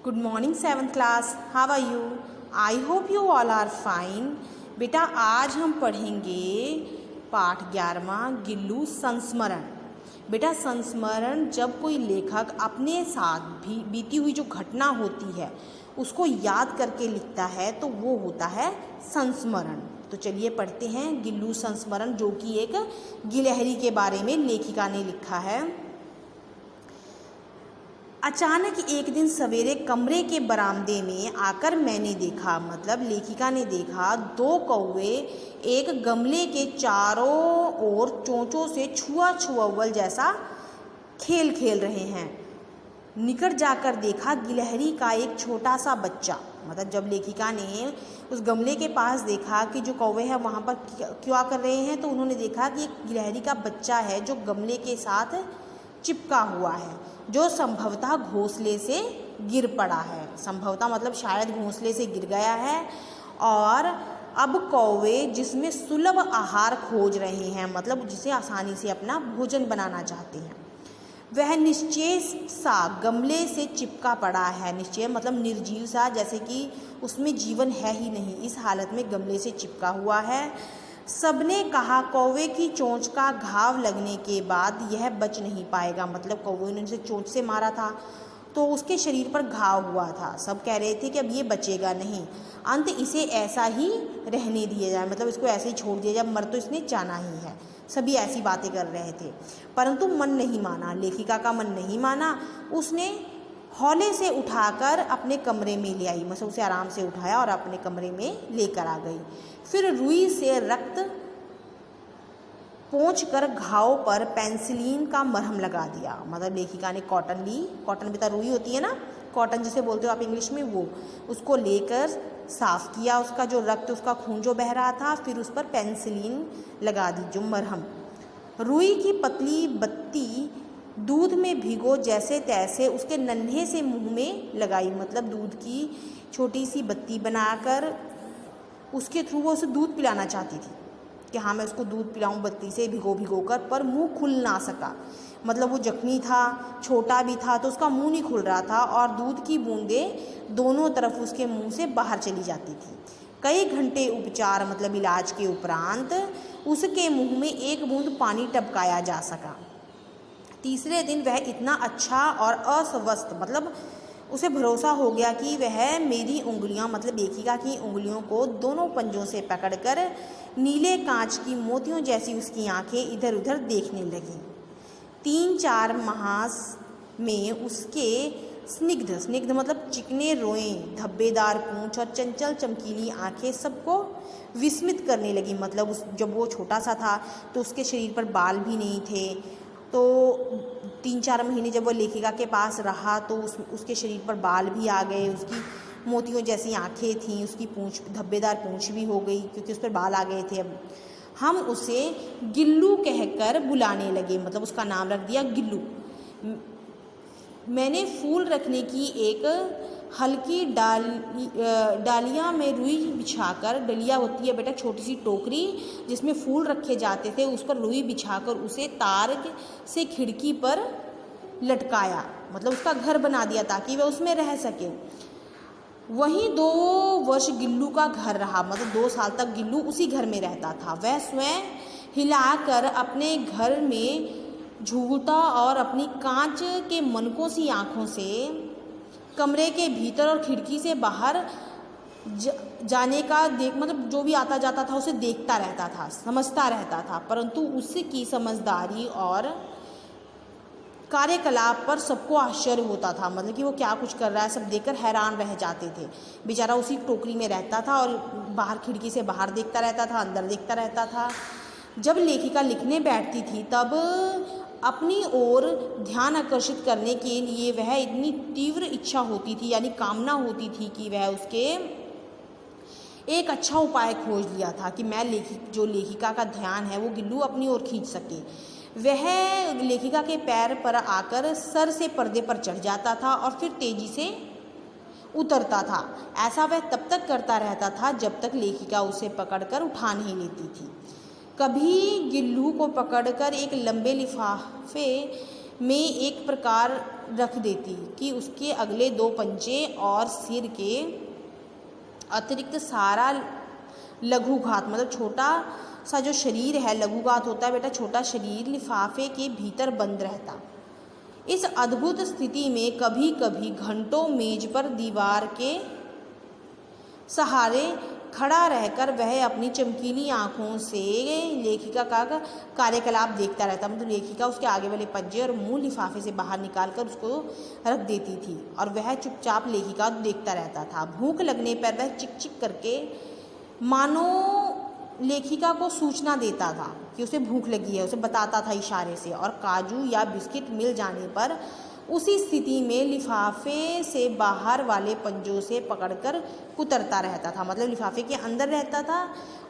Good morning 7th class. How are you? I hope you all are fine. बेटा आज हम पढ़ेंगे पाठ 11वां गिल्लू संस्मरण। बेटा संस्मरण जब कोई लेखक अपने साथ भी बीती हुई जो घटना होती है उसको याद करके लिखता है तो वो होता है संस्मरण। तो चलिए पढ़ते हैं गिल्लू संस्मरण, जो कि एक गिलहरी के बारे में लेखिका ने लिखा है। अचानक एक दिन सवेरे कमरे के बरामदे में आकर मैंने देखा, मतलब लेखिका ने देखा, दो कौवे एक गमले के चारों ओर चोंचों से छुआ छुअव्वल जैसा खेल खेल रहे हैं। निकट जाकर देखा गिलहरी का एक छोटा सा बच्चा, मतलब जब लेखिका ने उस गमले के पास देखा कि जो कौवे हैं वहाँ पर क्या कर रहे हैं, तो उन्होंने देखा कि एक गिलहरी का बच्चा है जो गमले के साथ चिपका हुआ है, जो संभवतः घोंसले से गिर पड़ा है। संभवतः मतलब शायद घोंसले से गिर गया है और अब कौवे जिसमें सुलभ आहार खोज रहे हैं, मतलब जिसे आसानी से अपना भोजन बनाना चाहते हैं, वह निश्चय सा गमले से चिपका पड़ा है। निश्चय मतलब निर्जीव सा, जैसे कि उसमें जीवन है ही नहीं, इस हालत में गमले से चिपका हुआ है। सबने कहा कौवे की चोंच का घाव लगने के बाद यह बच नहीं पाएगा, मतलब कौवे ने उसे चोंच से मारा था तो उसके शरीर पर घाव हुआ था। सब कह रहे थे कि अब ये बचेगा नहीं, अंत इसे ऐसा ही रहने दिया जाए, मतलब इसको ऐसे ही छोड़ दिया जाए, मर तो इसने जाना ही है। सभी ऐसी बातें कर रहे थे, परंतु मन नहीं माना, लेखिका का मन नहीं माना। उसने हौले से उठाकर अपने कमरे में ले आई, मतलब उसे आराम से उठाया और अपने कमरे में लेकर आ गई। फिर रुई से रक्त पोंछकर घाव पर पेंसिलीन का मरहम लगा दिया, मतलब लेखिका ने कॉटन ली, कॉटन भी रुई होती है ना, कॉटन जिसे बोलते हो आप इंग्लिश में, वो उसको लेकर साफ़ किया, उसका जो रक्त, उसका खून जो बह रहा था, फिर उस पर पेंसिलीन लगा दी, जो मरहम। रुई की पतली बत्ती दूध में भिगो जैसे तैसे उसके नन्हे से मुंह में लगाई, मतलब दूध की छोटी सी बत्ती बनाकर उसके थ्रू वो उसे दूध पिलाना चाहती थी कि हाँ मैं उसको दूध पिलाऊं बत्ती से भिगो भिगो कर, पर मुंह खुल ना सका, मतलब वो जख्मी था, छोटा भी था, तो उसका मुंह नहीं खुल रहा था और दूध की बूंदें दोनों तरफ उसके मुंह से बाहर चली जाती थी। कई घंटे उपचार मतलब इलाज के उपरांत उसके मुंह में एक बूंद पानी टपकाया जा सका। तीसरे दिन वह इतना अच्छा और अस्वस्थ, मतलब उसे भरोसा हो गया कि वह मेरी उंगलियां, मतलब लेखिका की उंगलियों को दोनों पंजों से पकड़कर नीले कांच की मोतियों जैसी उसकी आंखें इधर उधर देखने लगीं। 3-4 मास में उसके स्निग्ध मतलब चिकने रोएं, धब्बेदार पूंछ और चंचल चमकीली आंखें सबको विस्मित करने लगी। मतलब जब वो छोटा सा था तो उसके शरीर पर बाल भी नहीं थे, तो 3-4 महीने जब वो लेखिका के पास रहा तो उसके शरीर पर बाल भी आ गए, उसकी मोतियों जैसी आंखें थीं, उसकी पूंछ धब्बेदार पूंछ भी हो गई क्योंकि उस पर बाल आ गए थे। अब हम उसे गिल्लू कहकर बुलाने लगे, मतलब उसका नाम रख दिया गिल्लू। मैंने फूल रखने की एक हल्की डालिया में रुई बिछाकर, डलिया होती है बेटा छोटी सी टोकरी जिसमें फूल रखे जाते थे, उस पर रुई बिछाकर उसे तार से खिड़की पर लटकाया, मतलब उसका घर बना दिया ताकि वह उसमें रह सके। वहीं 2 वर्ष गिल्लू का घर रहा, मतलब 2 साल तक गिल्लू उसी घर में रहता था। वह स्वयं हिलाकर अपने घर में झूलता और अपनी कांच के मनकों सी आँखों से कमरे के भीतर और खिड़की से बाहर जाने का मतलब जो भी आता जाता था उसे देखता रहता था, समझता रहता था, परंतु उसकी समझदारी और कार्यकलाप पर सबको आश्चर्य होता था, मतलब कि वो क्या कुछ कर रहा है, सब देखकर हैरान रह जाते थे। बेचारा उसी टोकरी में रहता था और बाहर खिड़की से बाहर देखता रहता था, अंदर देखता रहता था। जब लेखिका लिखने बैठती थी तब अपनी ओर ध्यान आकर्षित करने के लिए वह इतनी तीव्र इच्छा होती थी, यानी कामना होती थी कि वह उसके एक अच्छा उपाय खोज लिया था कि मैं जो लेखिका का ध्यान है वो गिल्लू अपनी ओर खींच सके। वह लेखिका के पैर पर आकर सर से पर्दे पर चढ़ जाता था और फिर तेजी से उतरता था। ऐसा वह तब तक करता रहता था जब तक लेखिका उसे पकड़कर उठा नहीं लेती थी। कभी गिल्लू को पकड़कर एक लंबे लिफाफे में एक प्रकार रख देती कि उसके अगले 2 पंजे और सिर के अतिरिक्त सारा लघुघात, मतलब छोटा सा जो शरीर है, लघुघात होता है बेटा छोटा शरीर, लिफाफे के भीतर बंद रहता। इस अद्भुत स्थिति में कभी कभी घंटों मेज पर दीवार के सहारे खड़ा रहकर वह अपनी चमकीली आंखों से लेखिका का कार्यकलाप देखता रहता। मतलब लेखिका उसके आगे वाले पंजे और मुंह लिफाफे से बाहर निकालकर उसको रख देती थी और वह चुपचाप लेखिका देखता रहता था। भूख लगने पर वह चिक चिक करके मानो लेखिका को सूचना देता था कि उसे भूख लगी है, उसे बताता था इशारे से, और काजू या बिस्किट मिल जाने पर उसी स्थिति में लिफाफे से बाहर वाले पंजों से पकड़कर कुतरता रहता था। मतलब लिफाफे के अंदर रहता था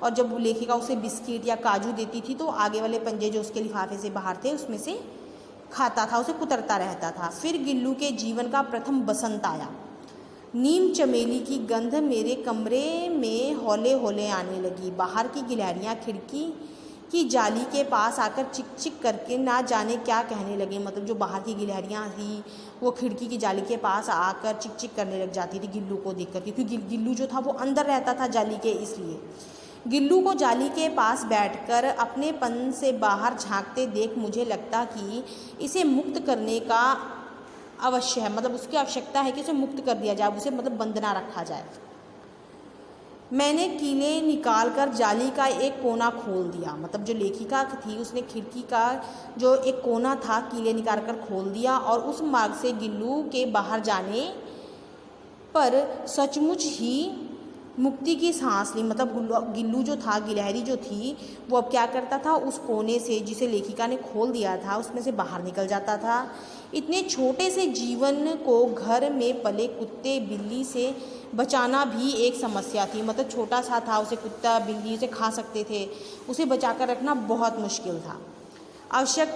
और जब लेखिका उसे बिस्किट या काजू देती थी तो आगे वाले पंजे जो उसके लिफाफे से बाहर थे उसमें से खाता था, उसे कुतरता रहता था। फिर गिल्लू के जीवन का प्रथम बसंत आया। नीम चमेली की गंध मेरे कमरे में हौले हौले आने लगी। बाहर की गिलहरियाँ खिड़की की जाली के पास आकर चिक चिक करके ना जाने क्या कहने लगे। मतलब जो बाहर की गिलहरियाँ थी वो खिड़की की जाली के पास आकर चिक चिक करने लग जाती थी गिल्लू को देखकर, क्योंकि गिल्लू जो था वो अंदर रहता था जाली के, इसलिए गिल्लू को जाली के पास बैठकर अपनेपन से बाहर झांकते देख मुझे लगता कि इसे मुक्त करने का अवश्य है, मतलब उसकी आवश्यकता है कि उसे मुक्त कर दिया जाए, उसे मतलब बंद ना रखा जाए। मैंने कीले निकालकर जाली का एक कोना खोल दिया। मतलब जो लेखिका थी उसने खिड़की का जो एक कोना था कीले निकाल कर खोल दिया और उस मार्ग से गिल्लू के बाहर जाने पर सचमुच ही मुक्ति की सांस ली। मतलब गिल्लू जो था, गिलहरी जो थी, वो अब क्या करता था, उस कोने से जिसे लेखिका ने खोल दिया था उसमें से बाहर निकल जाता था। इतने छोटे से जीवन को घर में पले कुत्ते बिल्ली से बचाना भी एक समस्या थी। मतलब छोटा सा था, उसे कुत्ता बिल्ली उसे खा सकते थे, उसे बचा कर रखना बहुत मुश्किल था। आवश्यक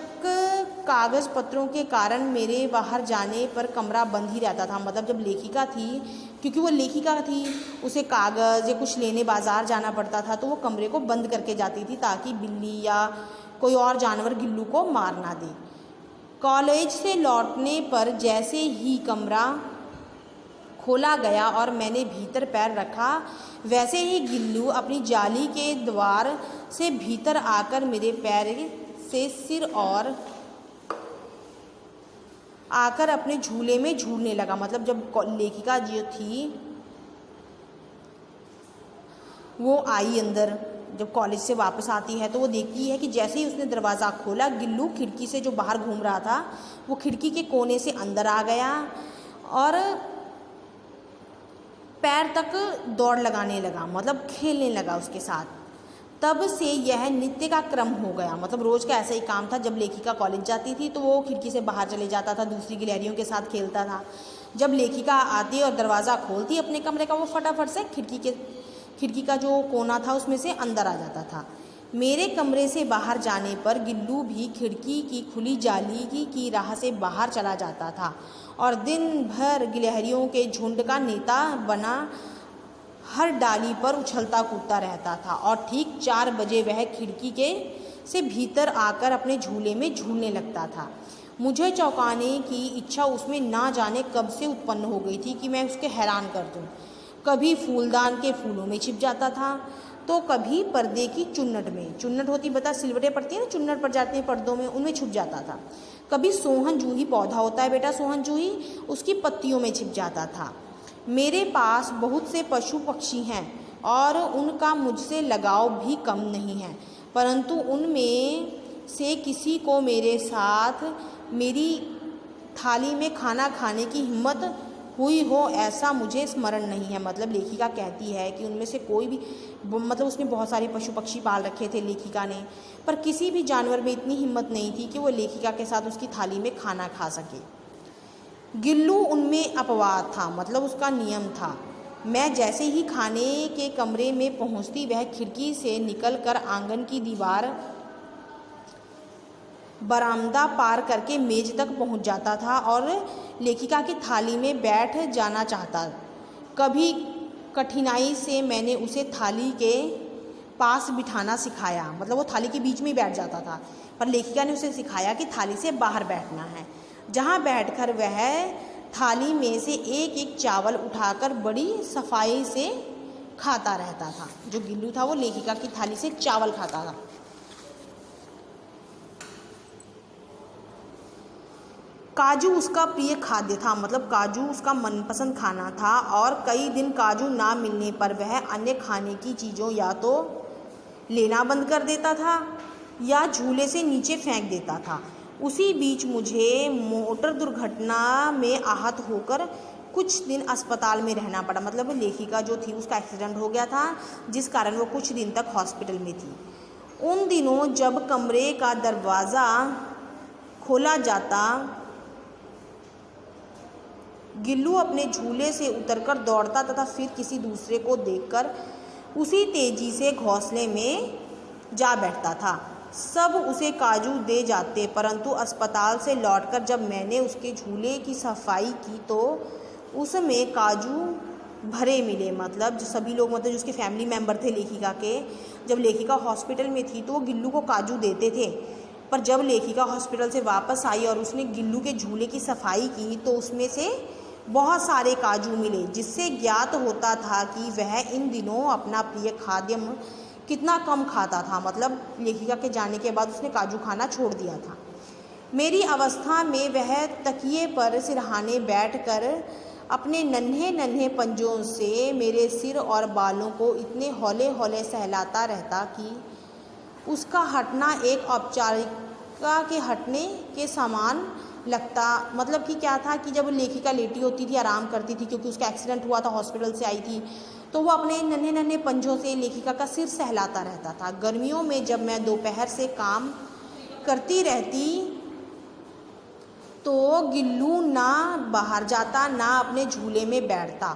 कागज़ पत्रों के कारण मेरे बाहर जाने पर कमरा बंद ही रहता था। मतलब जब लेखिका थी, क्योंकि वो लेखिका थी, उसे कागज़ या कुछ लेने बाज़ार जाना पड़ता था तो वो कमरे को बंद करके जाती थी ताकि बिल्ली या कोई और जानवर गिल्लू को मार ना दे। कॉलेज से लौटने पर जैसे ही कमरा खोला गया और मैंने भीतर पैर रखा, वैसे ही गिल्लू अपनी जाली के द्वार से भीतर आकर मेरे पैर से सिर और आकर अपने झूले में झूलने लगा। मतलब जब लेखिका जो थी वो आई अंदर, जब कॉलेज से वापस आती है तो वो देखती है कि जैसे ही उसने दरवाज़ा खोला, गिल्लू खिड़की से जो बाहर घूम रहा था वो खिड़की के कोने से अंदर आ गया और पैर तक दौड़ लगाने लगा, मतलब खेलने लगा उसके साथ। तब से यह नित्य का क्रम हो गया। मतलब रोज़ का ऐसा ही काम था। जब लेखिका कॉलेज जाती थी तो वो खिड़की से बाहर चले जाता था, दूसरी गिलहरियों के साथ खेलता था। जब लेखिका आती और दरवाज़ा खोलती अपने कमरे का, वो फटाफट से खिड़की का जो कोना था उसमें से अंदर आ जाता था। मेरे कमरे से बाहर जाने पर गिल्लू भी खिड़की की खुली जाली की राह से बाहर चला जाता था और दिन भर गिलहरियों के झुंड का नेता बना हर डाली पर उछलता कूदता रहता था। और ठीक 4 बजे वह खिड़की के से भीतर आकर अपने झूले में झूलने लगता था। मुझे चौंकाने की इच्छा उसमें ना जाने कब से उत्पन्न हो गई थी कि मैं उसके हैरान कर दूं। कभी फूलदान के फूलों में छिप जाता था तो कभी पर्दे की चुन्नट में, चुन्नट होती बता सिलवटें पड़ती है ना, चुन्नट पड़ जाती हैं पर्दों में, उनमें छुप जाता था। कभी सोहन जूही पौधा होता है बेटा, सोहन जूही, उसकी पत्तियों में छिप जाता था। मेरे पास बहुत से पशु पक्षी हैं और उनका मुझसे लगाव भी कम नहीं है, परंतु उनमें से किसी को मेरे साथ मेरी थाली में खाना खाने की हिम्मत हुई हो ऐसा मुझे स्मरण नहीं है। मतलब लेखिका कहती है कि उनमें से कोई भी, मतलब उसने बहुत सारे पशु पक्षी पाल रखे थे लेखिका ने, पर किसी भी जानवर में इतनी हिम्मत नहीं थी कि वो लेखिका के साथ उसकी थाली में खाना खा सके। गिल्लू उनमें अपवाद था, मतलब उसका नियम था। मैं जैसे ही खाने के कमरे में पहुंचती वह खिड़की से निकलकर आंगन की दीवार, बरामदा पार करके मेज तक पहुंच जाता था और लेखिका की थाली में बैठ जाना चाहता। कभी कठिनाई से मैंने उसे थाली के पास बिठाना सिखाया, मतलब वो थाली के बीच में ही बैठ जाता था, पर लेखिका ने उसे सिखाया कि थाली से बाहर बैठना है। जहाँ बैठकर वह थाली में से एक एक चावल उठाकर बड़ी सफाई से खाता रहता था। जो गिल्लू था वो लेखिका की थाली से चावल खाता था। काजू उसका प्रिय खाद्य था, मतलब काजू उसका मनपसंद खाना था और कई दिन काजू ना मिलने पर वह अन्य खाने की चीज़ों या तो लेना बंद कर देता था या झूले से नीचे फेंक देता था। उसी बीच मुझे मोटर दुर्घटना में आहत होकर कुछ दिन अस्पताल में रहना पड़ा। मतलब लेखिका जो थी उसका एक्सीडेंट हो गया था, जिस कारण वो कुछ दिन तक हॉस्पिटल में थी। उन दिनों जब कमरे का दरवाज़ा खोला जाता, गिल्लू अपने झूले से उतरकर दौड़ता तथा फिर किसी दूसरे को देखकर उसी तेजी से घोंसले में जा बैठता था। सब उसे काजू दे जाते, परंतु अस्पताल से लौटकर जब मैंने उसके झूले की सफाई की तो उसमें काजू भरे मिले। मतलब जो सभी लोग, मतलब जो उसके फैमिली मेम्बर थे लेखिका के, जब लेखिका हॉस्पिटल में थी तो वो गिल्लू को काजू देते थे, पर जब लेखिका हॉस्पिटल से वापस आई और उसने गिल्लू के झूले की सफाई की तो उसमें से बहुत सारे काजू मिले, जिससे ज्ञात होता था कि वह इन दिनों अपना प्रिय खाद्य कितना कम खाता था। मतलब लेखिका के जाने के बाद उसने काजू खाना छोड़ दिया था। मेरी अवस्था में वह तकिए पर सिरहाने बैठकर अपने नन्हे नन्हे पंजों से मेरे सिर और बालों को इतने हौले हौले सहलाता रहता कि उसका हटना एक औपचारिकता के हटने के समान लगता। मतलब कि क्या था कि जब लेखिका लेटी होती थी, आराम करती थी, क्योंकि उसका एक्सीडेंट हुआ था, हॉस्पिटल से आई थी, तो वो अपने नन्हे नन्हे पंजों से लेखिका का सिर सहलाता रहता था। गर्मियों में जब मैं दोपहर से काम करती रहती तो गिल्लू ना बाहर जाता ना अपने झूले में बैठता।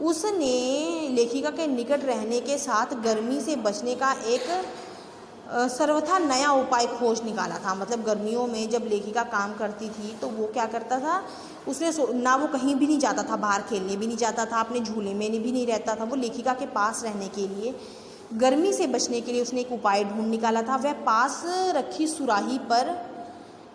उसने लेखिका के निकट रहने के साथ गर्मी से बचने का एक सर्वथा नया उपाय खोज निकाला था। मतलब गर्मियों में जब लेखिका काम करती थी तो वो क्या करता था, उसने ना वो कहीं भी नहीं जाता था, बाहर खेलने भी नहीं जाता था, अपने झूले में भी नहीं रहता था। वो लेखिका के पास रहने के लिए, गर्मी से बचने के लिए उसने एक उपाय ढूंढ निकाला था। वह पास रखी सुराही पर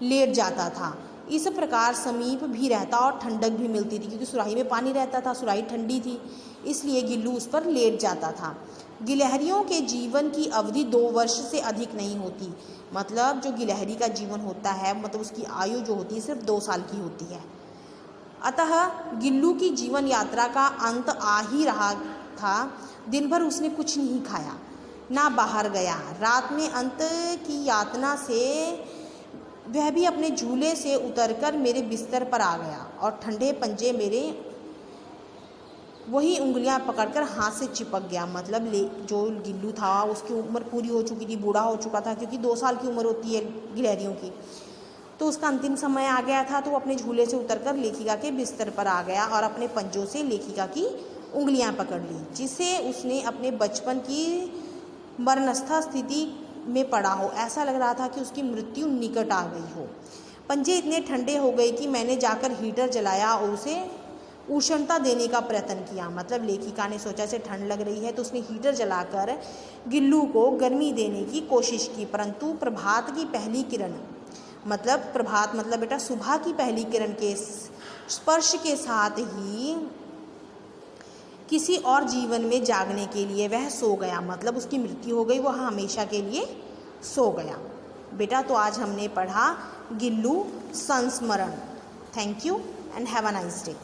लेट जाता था। इस प्रकार समीप भी रहता और ठंडक भी मिलती थी, क्योंकि सुराही में पानी रहता था, सुराही ठंडी थी, इसलिए गिल्लू उस पर लेट जाता था। गिलहरियों के जीवन की अवधि 2 वर्ष से अधिक नहीं होती। मतलब जो गिलहरी का जीवन होता है, मतलब उसकी आयु जो होती है सिर्फ 2 साल की होती है। अतः गिल्लू की जीवन यात्रा का अंत आ ही रहा था। दिन भर उसने कुछ नहीं खाया, ना बाहर गया। रात में अंत की यातना से वह भी अपने झूले से उतरकर मेरे बिस्तर पर आ गया और ठंडे पंजे मेरे वही उंगलियां पकड़कर हाथ से चिपक गया। मतलब जो गिल्लू था उसकी उम्र पूरी हो चुकी थी, बूढ़ा हो चुका था, क्योंकि 2 साल की उम्र होती है गिलहरियों की, तो उसका अंतिम समय आ गया था। तो वो अपने झूले से उतरकर लेखिका के बिस्तर पर आ गया और अपने पंजों से लेखिका की उंगलियां पकड़ ली, जिससे उसने अपने बचपन की मरणस्था स्थिति में पड़ा हो। ऐसा लग रहा था कि उसकी मृत्यु निकट आ गई हो। पंजे इतने ठंडे हो गए कि मैंने जाकर हीटर जलाया और उसे उष्णता देने का प्रयत्न किया। मतलब लेखिका ने सोचा से ठंड लग रही है तो उसने हीटर जलाकर गिल्लू को गर्मी देने की कोशिश की, परंतु प्रभात की पहली किरण, मतलब प्रभात मतलब बेटा सुबह की पहली किरण के स्पर्श के साथ ही किसी और जीवन में जागने के लिए वह सो गया। मतलब उसकी मृत्यु हो गई, वह हमेशा के लिए सो गया। बेटा तो आज हमने पढ़ा गिल्लू संस्मरण। Thank you and have a nice day.